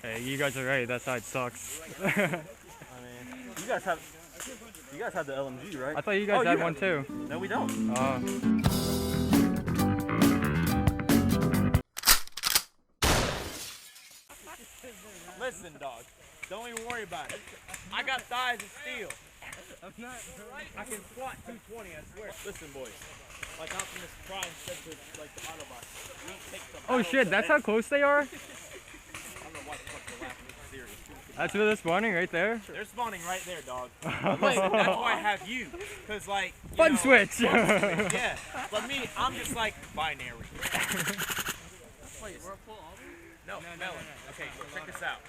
Hey, you guys are right. That side sucks. I mean, you guys have the LMG, right? I thought you guys had one too. No, we don't. Listen, dog. Don't even worry about it. I got thighs of steel. I can squat 220, I swear. Listen, boys. Like Optimus Prime said to like the Autobots. We take the Oh shit, that's how close they are? I don't know why the fuck they're laughing. It's serious. That's where they're spawning, right there? They're spawning right there, dog. Listen, that's why I have you. Because, like, you Fun know, switch! Yeah. But me, I'm just like binary. Wait, we're full Auburn? No, Melon. Okay, check this out.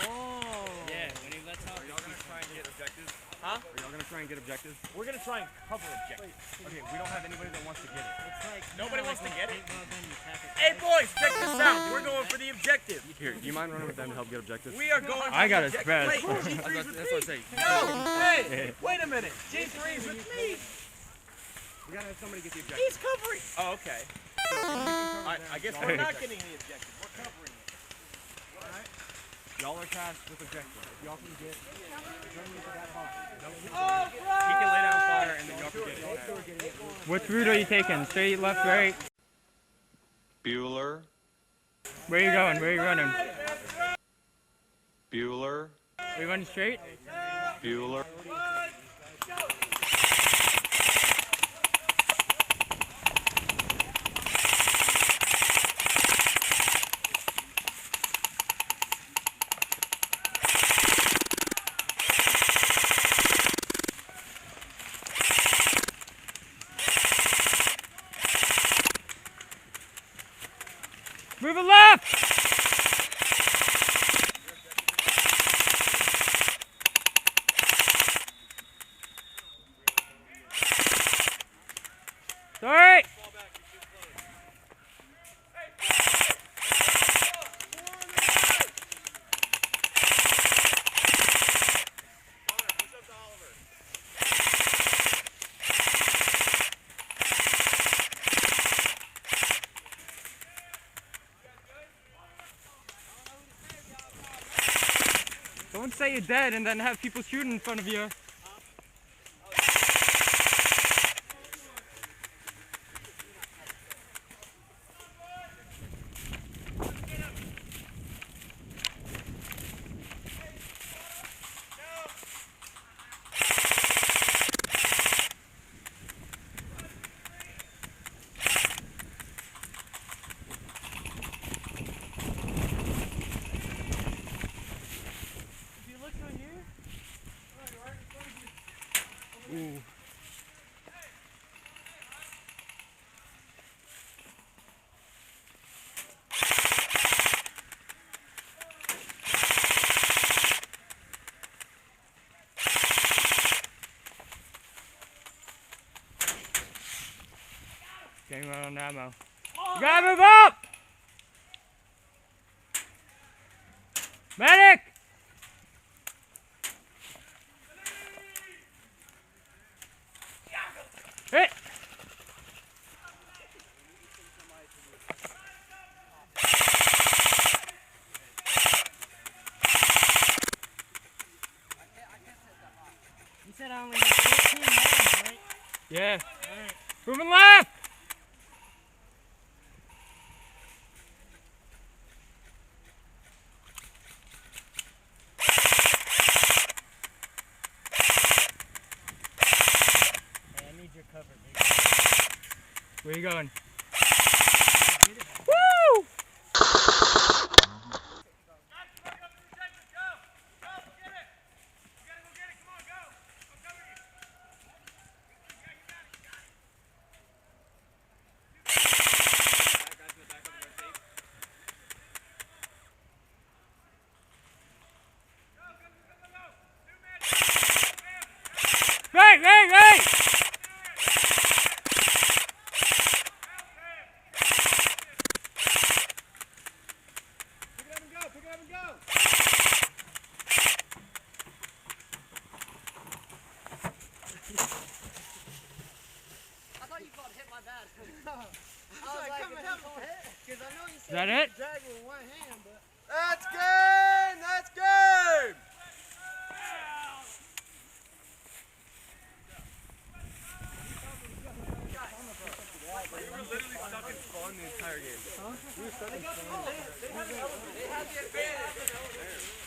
Oh! Yeah, when he lets out. Are y'all gonna try and get objectives? Are Huh? y'all gonna try and get objectives? We're gonna try and cover objectives. Okay, we don't have anybody that wants to get it. It's like, Nobody wants to get it? Then you tap it. Hey, boys, check this out. We're going for the objective. Here, do you mind running with them to help get objectives? We are going for I got the his objective. best. Wait, G3's with That's me. what I say. No, hey, wait a minute. G3's with me. We gotta have somebody get the objective. He's covering. Oh, okay. I guess we're not getting the objective. We're covering it. Y'all are tasked with objectives. If y'all can get that box. Oh, He can lay down fire and then y'all can get it. Which route are you taking? Straight, left, right? Bueller, Where are you going? Where are you running? Bueller, Are you running straight? Bueller. Move it left! Sorry! Don't say you're dead and then have people shooting in front of you. Ooh. Getting right on ammo. You gotta move up! Medic! Hit! You said I only had 14 rounds, right? Yeah. Alright. Moving left! Hey, I need your cover, dude. Where you going? Get it. Woo! that it? That's game! That's game! We were literally stuck in spawn the entire game. Huh? We were stuck in spawn. They had the advantage.